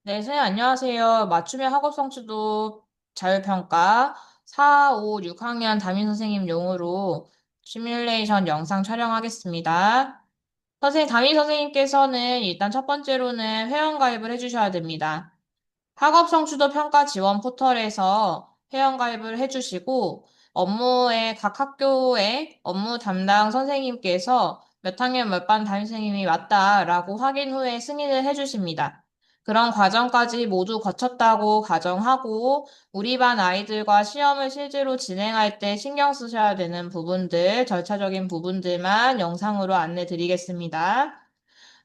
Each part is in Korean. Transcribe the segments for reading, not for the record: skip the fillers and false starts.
네, 선생님 안녕하세요. 맞춤형 학업 성취도 자율평가 4, 5, 6학년 담임 선생님 용으로 시뮬레이션 영상 촬영하겠습니다. 담임 선생님께서는 일단 첫 번째로는 회원가입을 해주셔야 됩니다. 학업성취도 평가 지원 포털에서 회원가입을 해주시고 업무에 각 학교의 업무 담당 선생님께서 몇 학년 몇 반 담임 선생님이 맞다라고 확인 후에 승인을 해주십니다. 그런 과정까지 모두 거쳤다고 가정하고 우리 반 아이들과 시험을 실제로 진행할 때 신경 쓰셔야 되는 부분들, 절차적인 부분들만 영상으로 안내 드리겠습니다.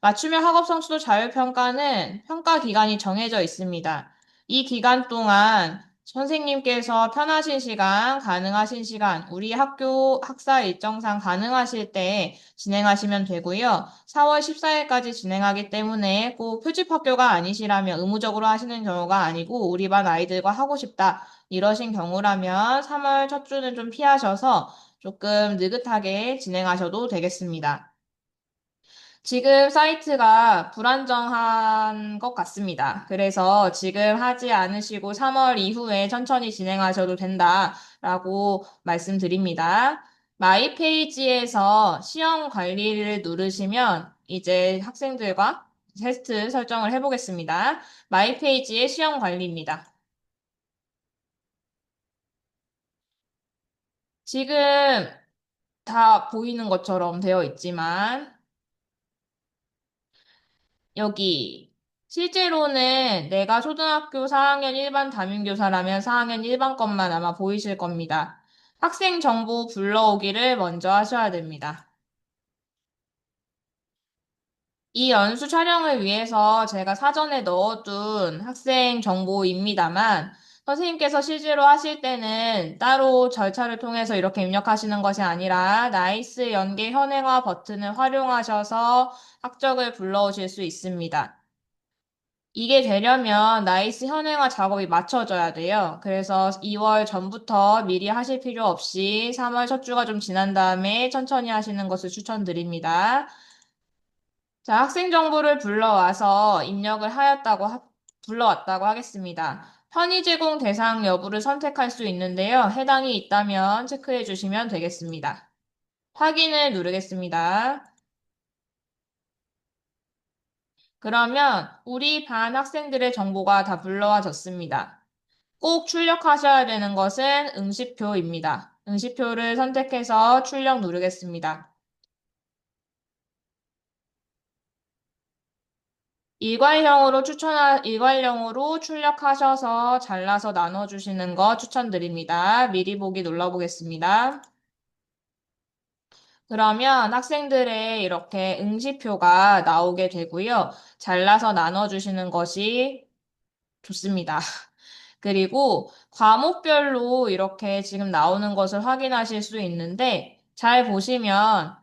맞춤형 학업 성취도 자율평가는 평가 기간이 정해져 있습니다. 이 기간 동안 선생님께서 편하신 시간, 가능하신 시간, 우리 학교 학사 일정상 가능하실 때 진행하시면 되고요. 4월 14일까지 진행하기 때문에 꼭 표집학교가 아니시라면 의무적으로 하시는 경우가 아니고 우리 반 아이들과 하고 싶다. 이러신 경우라면 3월 첫 주는 좀 피하셔서 조금 느긋하게 진행하셔도 되겠습니다. 지금 사이트가 불안정한 것 같습니다. 그래서 지금 하지 않으시고 3월 이후에 천천히 진행하셔도 된다라고 말씀드립니다. 마이 페이지에서 시험 관리를 누르시면 이제 학생들과 테스트 설정을 해보겠습니다. 마이 페이지의 시험 관리입니다. 지금 다 보이는 것처럼 되어 있지만 여기 실제로는 내가 초등학교 4학년 일반 담임교사라면 4학년 일반 것만 아마 보이실 겁니다. 학생 정보 불러오기를 먼저 하셔야 됩니다. 이 연수 촬영을 위해서 제가 사전에 넣어둔 학생 정보입니다만 선생님께서 실제로 하실 때는 따로 절차를 통해서 이렇게 입력하시는 것이 아니라 나이스 연계 현행화 버튼을 활용하셔서 학적을 불러오실 수 있습니다. 이게 되려면 나이스 현행화 작업이 맞춰져야 돼요. 그래서 2월 전부터 미리 하실 필요 없이 3월 첫 주가 좀 지난 다음에 천천히 하시는 것을 추천드립니다. 자, 학생 정보를 불러왔다고 하겠습니다. 편의 제공 대상 여부를 선택할 수 있는데요. 해당이 있다면 체크해 주시면 되겠습니다. 확인을 누르겠습니다. 그러면 우리 반 학생들의 정보가 다 불러와졌습니다. 꼭 출력하셔야 되는 것은 응시표입니다. 응시표를 선택해서 출력 누르겠습니다. 일괄형으로 출력하셔서 잘라서 나눠주시는 거 추천드립니다. 미리 보기 눌러보겠습니다. 그러면 학생들의 이렇게 응시표가 나오게 되고요. 잘라서 나눠주시는 것이 좋습니다. 그리고 과목별로 이렇게 지금 나오는 것을 확인하실 수 있는데 잘 보시면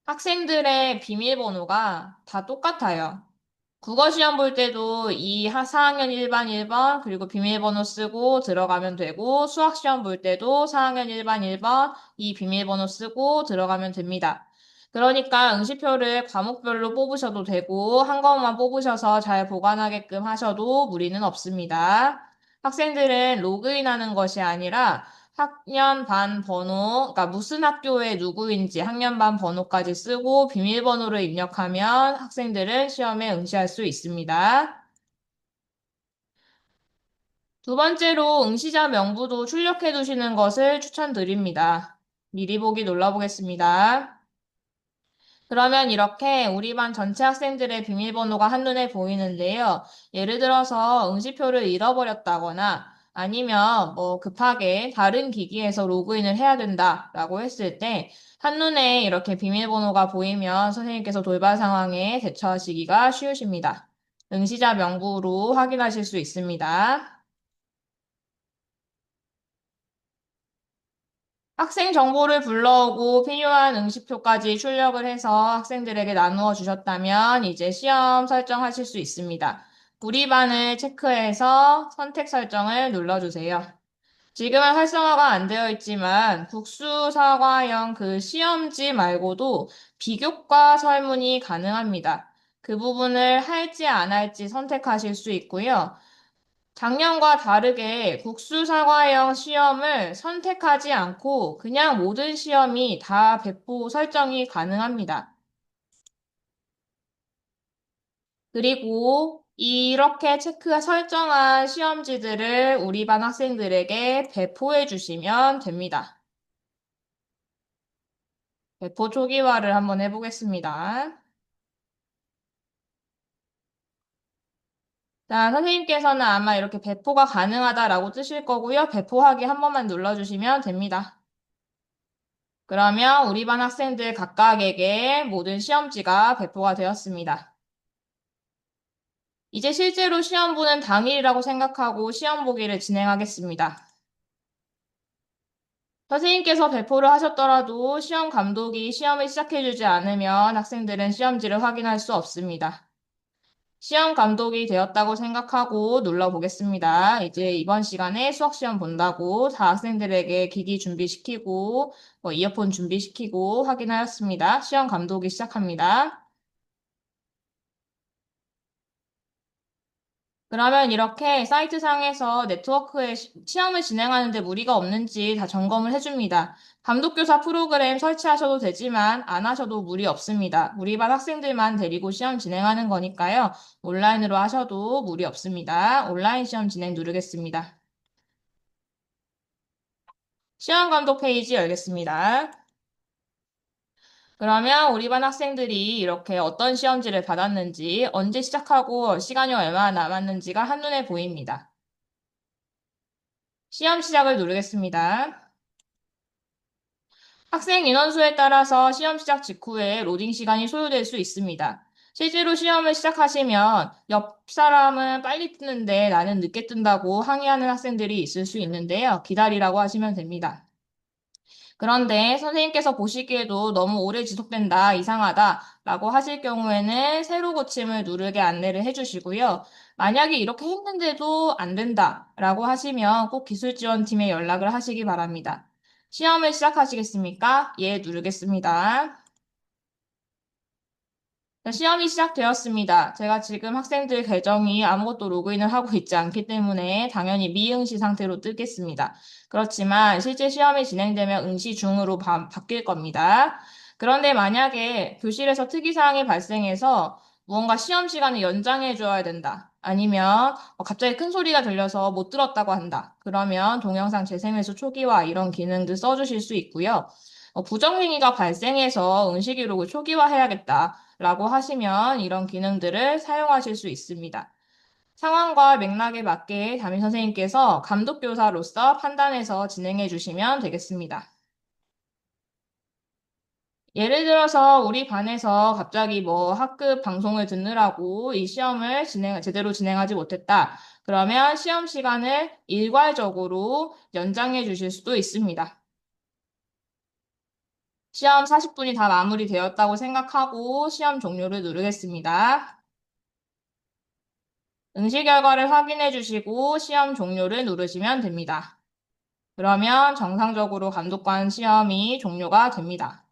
학생들의 비밀번호가 다 똑같아요. 국어 시험 볼 때도 이 4학년 1반 1번 그리고 비밀번호 쓰고 들어가면 되고 수학 시험 볼 때도 4학년 1반 1번 이 비밀번호 쓰고 들어가면 됩니다. 그러니까 응시표를 과목별로 뽑으셔도 되고 한 과목만 뽑으셔서 잘 보관하게끔 하셔도 무리는 없습니다. 학생들은 로그인하는 것이 아니라 학년 반 번호, 그러니까 무슨 학교에 누구인지 학년 반 번호까지 쓰고 비밀번호를 입력하면 학생들은 시험에 응시할 수 있습니다. 두 번째로 응시자 명부도 출력해 두시는 것을 추천드립니다. 미리 보기 눌러보겠습니다. 그러면 이렇게 우리 반 전체 학생들의 비밀번호가 한눈에 보이는데요. 예를 들어서 응시표를 잃어버렸다거나 아니면 급하게 다른 기기에서 로그인을 해야 된다라고 했을 때 한눈에 이렇게 비밀번호가 보이면 선생님께서 돌발 상황에 대처하시기가 쉬우십니다. 응시자 명부로 확인하실 수 있습니다. 학생 정보를 불러오고 필요한 응시표까지 출력을 해서 학생들에게 나누어 주셨다면 이제 시험 설정하실 수 있습니다. 우리 반을 체크해서 선택 설정을 눌러주세요. 지금은 활성화가 안 되어 있지만 국수사과형 그 시험지 말고도 비교과 설문이 가능합니다. 그 부분을 할지 안 할지 선택하실 수 있고요. 작년과 다르게 국수사과형 시험을 선택하지 않고 그냥 모든 시험이 다 배포 설정이 가능합니다. 그리고 이렇게 체크 설정한 시험지들을 우리 반 학생들에게 배포해 주시면 됩니다. 배포 초기화를 한번 해보겠습니다. 자, 선생님께서는 아마 이렇게 배포가 가능하다라고 뜨실 거고요. 배포하기 한 번만 눌러주시면 됩니다. 그러면 우리 반 학생들 각각에게 모든 시험지가 배포가 되었습니다. 이제 실제로 시험 보는 당일이라고 생각하고 시험 보기를 진행하겠습니다. 선생님께서 배포를 하셨더라도 시험 감독이 시험을 시작해주지 않으면 학생들은 시험지를 확인할 수 없습니다. 시험 감독이 되었다고 생각하고 눌러보겠습니다. 이제 이번 시간에 수학 시험 본다고 다 학생들에게 기기 준비시키고 이어폰 준비시키고 확인하였습니다. 시험 감독이 시작합니다. 그러면 이렇게 사이트 상에서 네트워크에 시험을 진행하는데 무리가 없는지 다 점검을 해줍니다. 감독교사 프로그램 설치하셔도 되지만 안 하셔도 무리 없습니다. 우리 반 학생들만 데리고 시험 진행하는 거니까요. 온라인으로 하셔도 무리 없습니다. 온라인 시험 진행 누르겠습니다. 시험 감독 페이지 열겠습니다. 그러면 우리 반 학생들이 이렇게 어떤 시험지를 받았는지, 언제 시작하고 시간이 얼마나 남았는지가 한눈에 보입니다. 시험 시작을 누르겠습니다. 학생 인원수에 따라서 시험 시작 직후에 로딩 시간이 소요될 수 있습니다. 실제로 시험을 시작하시면 옆 사람은 빨리 뜨는데 나는 늦게 뜬다고 항의하는 학생들이 있을 수 있는데요. 기다리라고 하시면 됩니다. 그런데 선생님께서 보시기에도 너무 오래 지속된다, 이상하다 라고 하실 경우에는 새로 고침을 누르게 안내를 해주시고요. 만약에 이렇게 했는데도 안 된다 라고 하시면 꼭 기술지원팀에 연락을 하시기 바랍니다. 시험을 시작하시겠습니까? 예, 누르겠습니다. 자, 시험이 시작되었습니다. 제가 지금 학생들 계정이 아무것도 로그인을 하고 있지 않기 때문에 당연히 미응시 상태로 뜨겠습니다. 그렇지만 실제 시험이 진행되면 응시 중으로 바뀔 겁니다. 그런데 만약에 교실에서 특이사항이 발생해서 무언가 시험 시간을 연장해 줘야 된다. 아니면 갑자기 큰 소리가 들려서 못 들었다고 한다. 그러면 동영상 재생회수 초기화 이런 기능들 써주실 수 있고요. 부정행위가 발생해서 응시 기록을 초기화해야겠다. 라고 하시면 이런 기능들을 사용하실 수 있습니다. 상황과 맥락에 맞게 담임 선생님께서 감독교사로서 판단해서 진행해 주시면 되겠습니다. 예를 들어서 우리 반에서 갑자기 학급 방송을 듣느라고 이 시험을 제대로 진행하지 못했다. 그러면 시험 시간을 일괄적으로 연장해 주실 수도 있습니다. 시험 40분이 다 마무리되었다고 생각하고 시험 종료를 누르겠습니다. 응시 결과를 확인해 주시고 시험 종료를 누르시면 됩니다. 그러면 정상적으로 감독관 시험이 종료가 됩니다.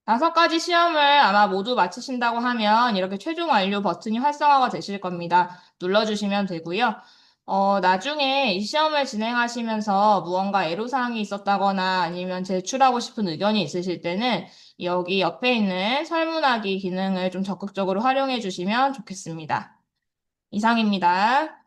5가지 시험을 아마 모두 마치신다고 하면 이렇게 최종 완료 버튼이 활성화가 되실 겁니다. 눌러주시면 되고요. 나중에 이 시험을 진행하시면서 무언가 애로사항이 있었다거나 아니면 제출하고 싶은 의견이 있으실 때는 여기 옆에 있는 설문하기 기능을 좀 적극적으로 활용해 주시면 좋겠습니다. 이상입니다.